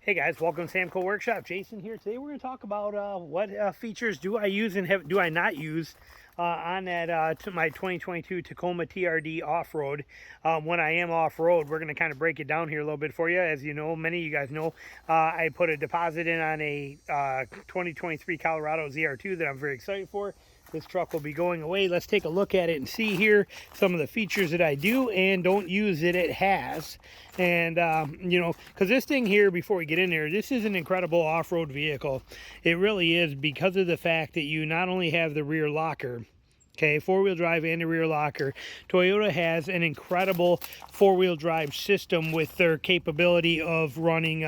Hey guys, welcome to Samco Workshop. Jason here. Today we're going to talk about what features do I use and do I not use on that my 2022 Tacoma TRD off-road. When I am off-road, we're going to kind of break it down here a little bit for you. As you know, many of you guys know, I put a deposit in on a 2023 Colorado ZR2 that I'm very excited for. This truck will be going away. Let's take a look at it and see here some of the features that I do and don't use that it has. And, you know, because this thing here, before we get in there, this is an incredible off-road vehicle. It really is, because of the fact that you not only have the rear locker, okay, four-wheel drive and a rear locker. Toyota has an incredible four-wheel drive system with their capability of running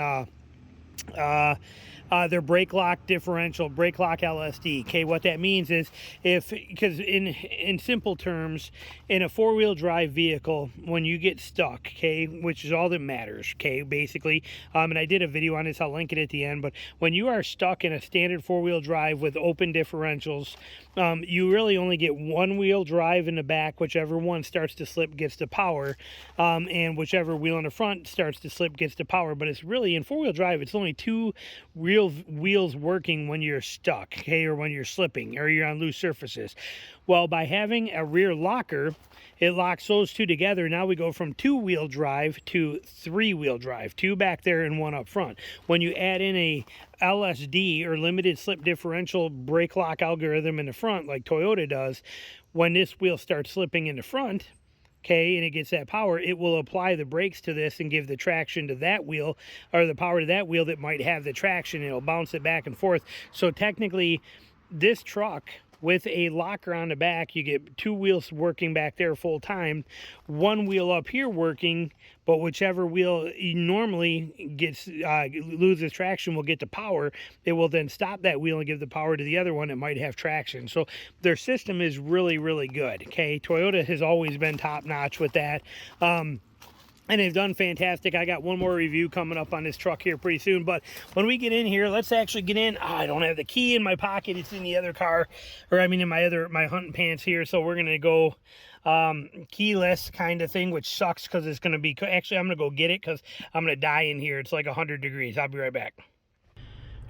their brake lock differential, brake lock LSD. Okay, what that means is, because in simple terms, in a four-wheel drive vehicle, when you get stuck, okay, which is all that matters, okay, basically, and I did a video on this, I'll link it at the end, but when you are stuck in a standard four-wheel drive with open differentials, you really only get one wheel drive in the back. Whichever one starts to slip gets the power, and whichever wheel in the front starts to slip gets the power. But it's really, in four-wheel drive, it's only two real wheels working when you're stuck, okay, or when you're slipping or you're on loose surfaces. Well, by having a rear locker, it locks those two together. Now we go from two-wheel drive to three-wheel drive, two back there and one up front. When you add in a LSD, or limited slip differential brake lock algorithm, in the front, like Toyota does, when this wheel starts slipping in the front, okay, and it gets that power, it will apply the brakes to this and give the traction to that wheel, or the power to that wheel that might have the traction. It'll bounce it back and forth. So technically, this truck, with a locker on the back, you get two wheels working back there full time, one wheel up here working, but whichever wheel normally gets loses traction will get the power. It will then stop that wheel and give the power to the other one that might have traction. So their system is really, really good. Okay, Toyota has always been top notch with that. And they've done fantastic. I got one more review coming up on this truck here pretty soon. But when we get in here, let's actually get in. I don't have the key in my pocket. It's in the other car, or I mean in my hunting pants here. So we're gonna go keyless kind of thing, which sucks because it's gonna be, actually I'm gonna go get it because I'm gonna die in here. It's like 100 degrees. I'll be right back.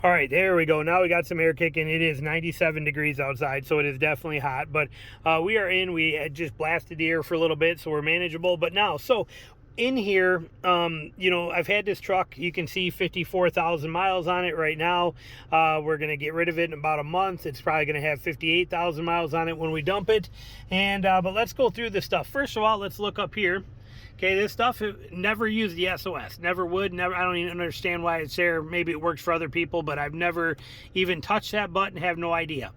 All right, there we go. Now we got some air kicking. It is 97 degrees outside, so it is definitely hot. But we are in. We had just blasted the air for a little bit, so we're manageable. But now, so in here, you know, I've had this truck, you can see 54,000 miles on it right now. We're going to get rid of it in about a month. It's probably going to have 58,000 miles on it when we dump it. And but let's go through this stuff. First of all, let's look up here. Okay, this stuff, never used the SOS. Never would, never. I don't even understand why it's there. Maybe it works for other people, but I've never even touched that button, have no idea.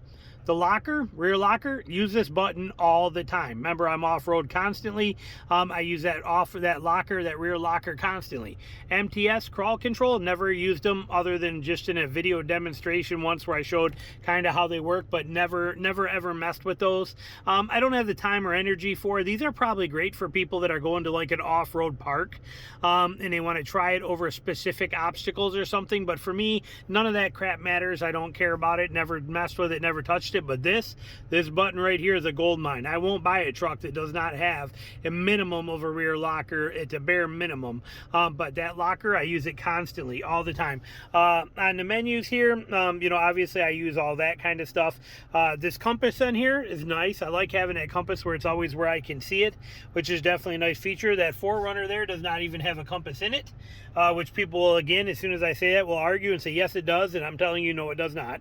The locker, rear locker, use this button all the time. Remember, I'm off-road constantly. I use that locker, that rear locker, constantly. MTS, crawl control, never used them other than just in a video demonstration once where I showed kind of how they work, but never ever messed with those. I don't have the time or energy for it. These are probably great for people that are going to like an off-road park and they want to try it over specific obstacles or something. But for me, none of that crap matters. I don't care about it. Never messed with it, never touched it. But this button right here is a gold mine. I won't buy a truck that does not have a minimum of a rear locker. It's a bare minimum, but that locker, I use it constantly, all the time. On the menus here, you know, obviously I use all that kind of stuff. This compass in here is nice. I like having that compass where it's always where I can see it, which is definitely a nice feature. That 4Runner there does not even have a compass in it, which people will, again, as soon as I say that, will argue and say yes it does, and I'm telling you no it does not.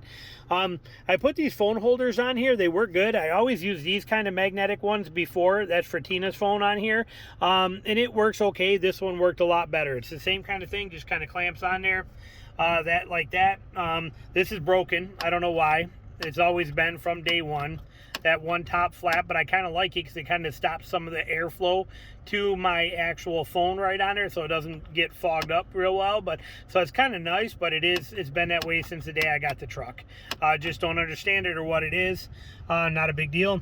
I put these phone holders on here. They work good. I always use these kind of magnetic ones before. That's for Tina's phone on here, and it works okay. This one worked a lot better. It's the same kind of thing, just kind of clamps on there, that like that. This is broken. I don't know why. It's always been from day one, that one top flap, but I kind of like it because it kind of stops some of the airflow to my actual phone right on there, so it doesn't get fogged up real well. But so it's kind of nice, but it's been that way since the day I got the truck. Just don't understand it or what it is. Not a big deal.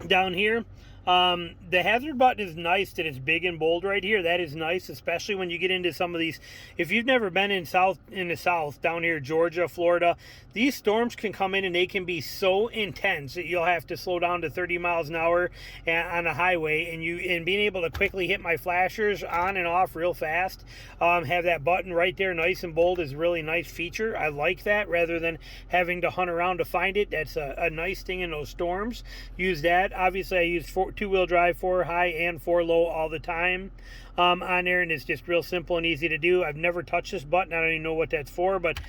Down here, The hazard button is nice that it's big and bold right here. That is nice, especially when you get into some of these. If you've never been in the south down here, Georgia, Florida, these storms can come in and they can be so intense that you'll have to slow down to 30 miles an hour on a highway, and being able to quickly hit my flashers on and off real fast, have that button right there nice and bold is a really nice feature. I like that rather than having to hunt around to find it. That's a nice thing in those storms. Use that. Obviously I use two-wheel drive, 4 high and 4 low all the time on there, and it's just real simple and easy to do. I've never touched this button. I don't even know what that's for, but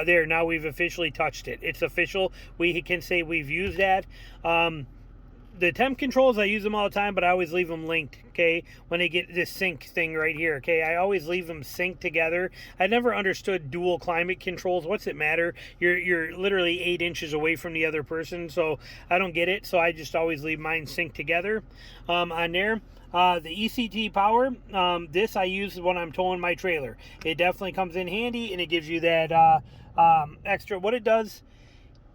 there, now we've officially touched it. It's official. We can say we've used that. The temp controls, I use them all the time, but I always leave them linked, okay, when they get this sync thing right here, okay? I always leave them synced together. I never understood dual climate controls. What's it matter? You're literally 8 inches away from the other person, so I don't get it. So I just always leave mine synced together on there. The ECT power, this I use when I'm towing my trailer. It definitely comes in handy, and it gives you that extra. What it does,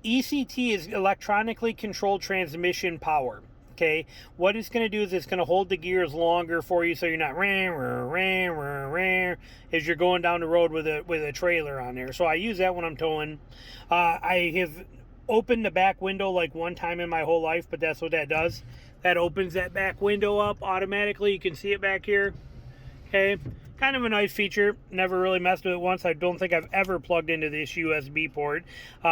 ECT is electronically controlled transmission power. Okay, what it's going to do is it's going to hold the gears longer for you, so you're not as you're going down the road with a trailer on there. So I use that when I'm towing. I have opened the back window like one time in my whole life, but that's what that does. That opens that back window up automatically. You can see it back here. Okay, kind of a nice feature. Never really messed with it once. I don't think I've ever plugged into this USB port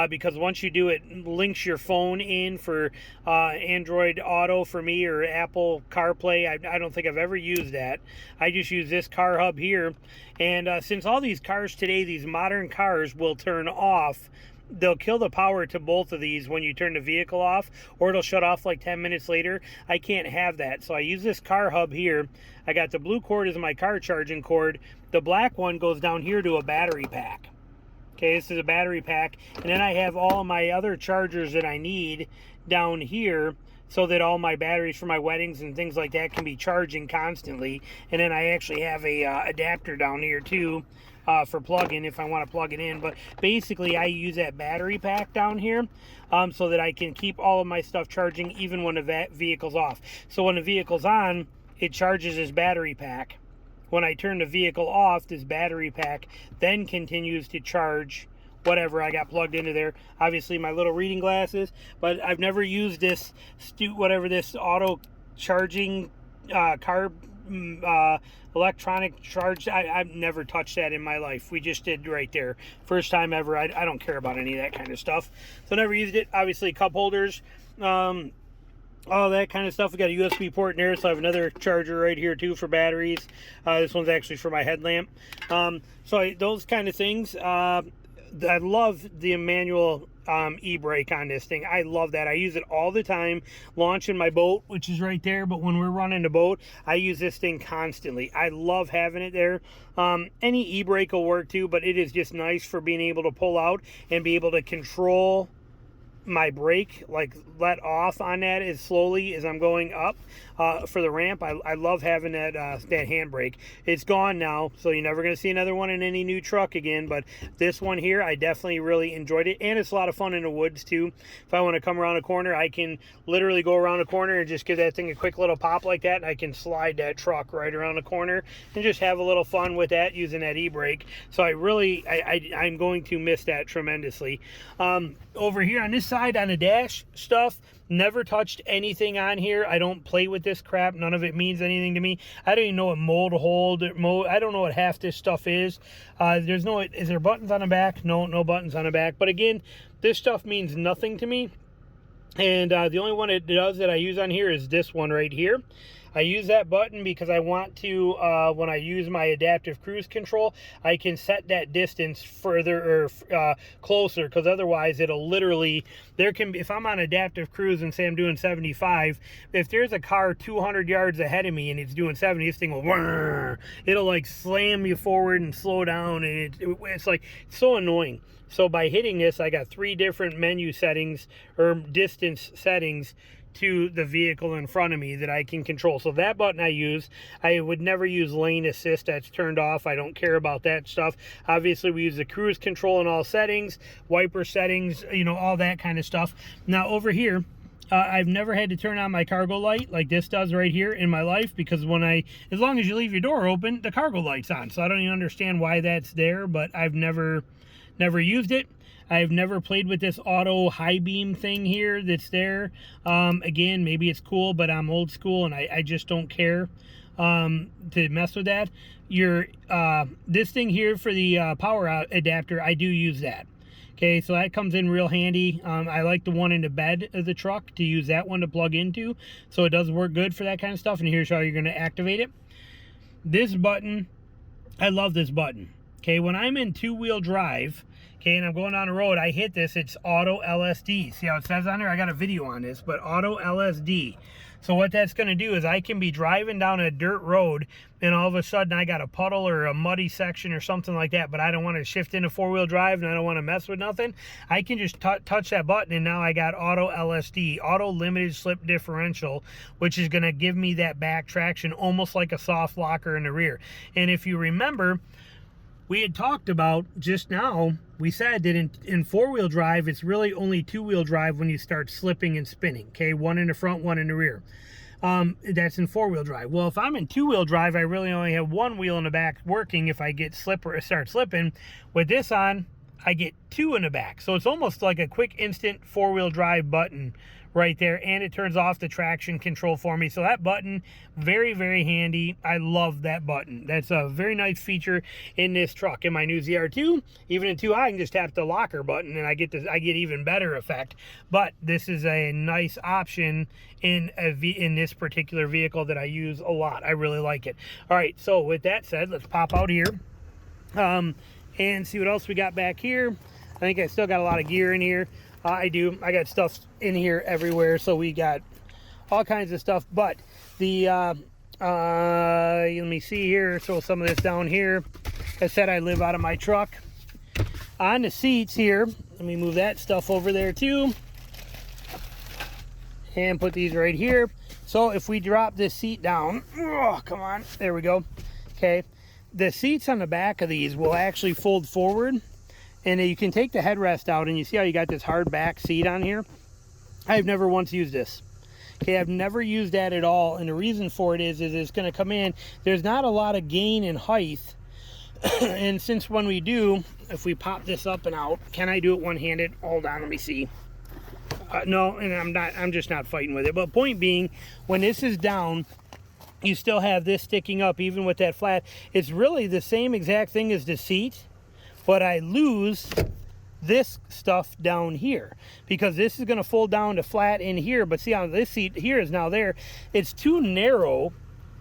because once you do, it links your phone in for Android Auto for me, or Apple CarPlay. I don't think I've ever used that. I just use this car hub here. And since all these cars today, these modern cars will turn off, they'll kill the power to both of these when you turn the vehicle off, or it'll shut off like 10 minutes later. I can't have that, so I use this car hub here. I got the blue cord as my car charging cord. The black one goes down here to a battery pack. Okay, this is a battery pack, and then I have all my other chargers that I need down here, so that all my batteries for my weddings and things like that can be charging constantly. And then I actually have a adapter down here too, for plug-in if I want to plug it in. But basically I use that battery pack down here so that I can keep all of my stuff charging even when the vehicle's off. So when the vehicle's on, it charges this battery pack. When I turn the vehicle off, this battery pack then continues to charge whatever I got plugged into there. Obviously my little reading glasses, but I've never used this whatever this auto charging car electronic charge. I've never touched that in my life. We just did right there. First time ever. I don't care about any of that kind of stuff. So never used it. Obviously cup holders, all that kind of stuff. We got a USB port in there, so I have another charger right here too for batteries. This one's actually for my headlamp. So those kind of things. I love the manual e-brake on this thing. I love that. I use it all the time launching my boat, which is right there, but when we're running the boat, I use this thing constantly. I love having it there. Any e-brake will work too, but it is just nice for being able to pull out and be able to control my brake, like let off on that as slowly as I'm going up for the ramp. I love having that handbrake. It's gone now, so you're never going to see another one in any new truck again, but this one here, I definitely really enjoyed it, and it's a lot of fun in the woods too. If I want to come around a corner, I can literally go around a corner and just give that thing a quick little pop like that, and I can slide that truck right around the corner and just have a little fun with that using that e-brake. So I'm going to miss that tremendously. Over here on this side, on the dash stuff, never touched anything on here. I don't play with this crap. None of it means anything to me. I don't even know what I don't know what half this stuff is. Is there buttons on the back? No buttons on the back. But again, this stuff means nothing to me. And the only one it does that I use on here is this one right here. I use that button because I want to, when I use my adaptive cruise control, I can set that distance further or closer, because otherwise it'll literally, if I'm on adaptive cruise and say I'm doing 75, if there's a car 200 yards ahead of me and it's doing 70, this thing will, it'll like slam you forward and slow down, and it's like, it's so annoying. So by hitting this, I got 3 different menu settings or distance settings to the vehicle in front of me that I can control. So that button I use. I would never use lane assist. That's turned off. I don't care about that stuff. Obviously we use the cruise control in all settings, wiper settings, all that kind of stuff. Now over here, I've never had to turn on my cargo light like this does right here in my life, because as long as you leave your door open, the cargo light's on. So I don't even understand why that's there, but I've never used it. I've never played with this auto high beam thing here that's there. Again, maybe it's cool, but I'm old school and I just don't care to mess with that. This thing here for the power adapter, I do use that. Okay, so that comes in real handy. I like the one in the bed of the truck to use that one to plug into. So it does work good for that kind of stuff. And here's how you're gonna activate it. This button, I love this button. Okay, when I'm in two-wheel drive, okay, and I'm going on the road, I hit this, it's auto LSD. See how it says on there? I got a video on this, but auto LSD. So what that's going to do is I can be driving down a dirt road and all of a sudden I got a puddle or a muddy section or something like that, but I don't want to shift into four-wheel drive and I don't want to mess with nothing. I can just touch that button and now I got auto LSD, auto limited slip differential, which is going to give me that back traction almost like a soft locker in the rear. And if you remember, we had talked about just now, we said that in four-wheel drive, it's really only two-wheel drive when you start slipping and spinning, okay? One in the front, one in the rear. That's in four-wheel drive. Well, if I'm in two-wheel drive, I really only have one wheel in the back working if I get start slipping. With this on, I get two in the back. So it's almost like a quick instant four-wheel drive button right there, and it turns off the traction control for me. So that button, very, very handy. I love that button. That's a very nice feature in this truck. In my new ZR2, even in 2i, I can just tap the locker button and I get even better effect. But this is a nice option in this particular vehicle that I use a lot. I really like it. All right, so with that said, let's pop out here and see what else we got back here. I think I still got a lot of gear in here. I do. I got stuff in here everywhere, so we got all kinds of stuff. But the let me see here. So some of this down here. I said I live out of my truck. On the seats here, let me move that stuff over there too, and put these right here. So if we drop this seat down, oh, come on, there we go. Okay, the seats on the back of these will actually fold forward. And you can take the headrest out, and you see how you got this hard back seat on here? I've never once used this. Okay, I've never used that at all, and the reason for it is it's going to come in. There's not a lot of gain in height, and since when we do, if we pop this up and out, can I do it one-handed? Hold on, let me see. No, and I'm just not fighting with it. But point being, when this is down, you still have this sticking up, even with that flat. It's really the same exact thing as the seat, but I lose this stuff down here because this is going to fold down to flat in here. But see how this seat here is now there. It's too narrow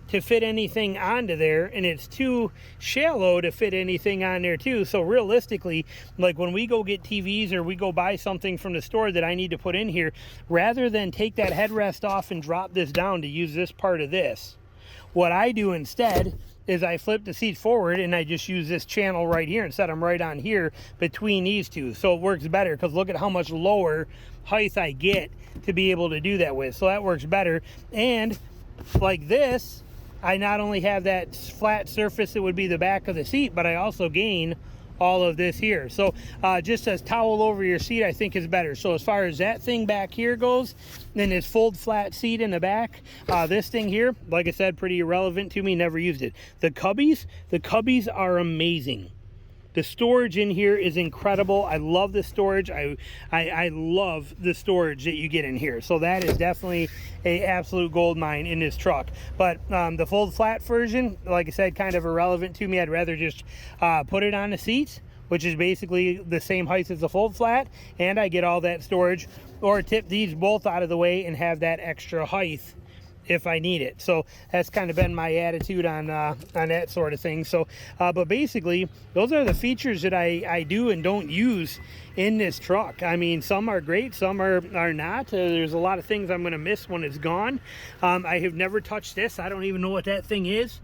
to fit anything onto there, and it's too shallow to fit anything on there too. So realistically, like when we go get TVs or we go buy something from the store that I need to put in here, rather than take that headrest off and drop this down to use this part of this, what I do instead is I flip the seat forward and I just use this channel right here and set them right on here between these two. So it works better because look at how much lower height I get to be able to do that with. So that works better. And like this, I not only have that flat surface that would be the back of the seat, but I also gain all of this here. So just as towel over your seat, I think is better. So as far as that thing back here goes, then this fold flat seat in the back, this thing here, like I said, pretty irrelevant to me, never used it. The cubbies are amazing. The storage in here is incredible. I love the storage. I love the storage that you get in here. So that is definitely a absolute gold mine in this truck. But the fold flat version, like I said, kind of irrelevant to me. I'd rather just put it on the seats, which is basically the same height as the fold flat, and I get all that storage, or tip these both out of the way and have that extra height if I need it. So that's kind of been my attitude on that sort of thing. So but basically those are the features that I do and don't use in this truck. I mean, some are great, some are not. There's a lot of things I'm going to miss when it's gone. I have never touched this. I don't even know what that thing is.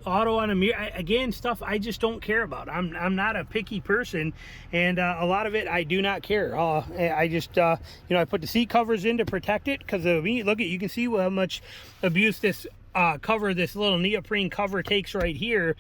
Auto on a mirror, again, stuff I just don't care about. I'm not a picky person, and a lot of it I do not care. I just you know, I put the seat covers in to protect it because of me. Look at, you can see how much abuse this cover, this little neoprene cover takes right here.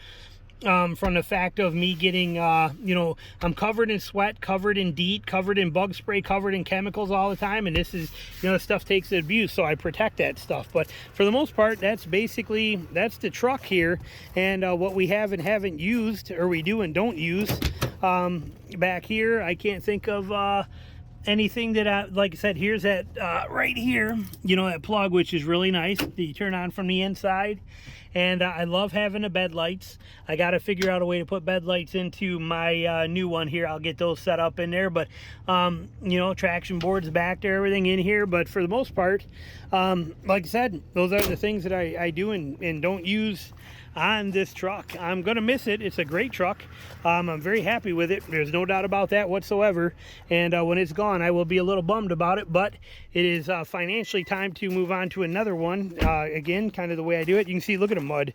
from the fact of me getting, you know, I'm covered in sweat, covered in DEET, covered in bug spray, covered in chemicals all the time, and this is, you know, stuff takes abuse, so I protect that stuff. But for the most part, that's basically, that's the truck here, and what we have and haven't used, or we do and don't use. Back here, I can't think of anything that I, like I said, here's that right here, you know, that plug, which is really nice that you turn on from the inside. And I love having the bed lights. I got to figure out a way to put bed lights into my new one here. I'll get those set up in there. But, you know, traction boards back there, everything in here. But for the most part, like I said, those are the things that I do and don't use on this truck. I'm gonna miss it. It's a great truck. I'm very happy with it. There's no doubt about that whatsoever. And when it's gone, I will be a little bummed about it, but it is financially time to move on to another one. Again, kind of the way I do it. You can see, look at the mud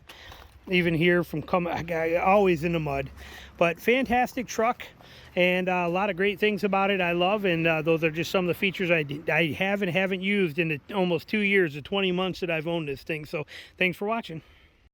even here from always in the mud. But fantastic truck, and a lot of great things about it I love, and those are just some of the features I have and haven't used in the almost 2 years, the 20 months that I've owned this thing. So thanks for watching.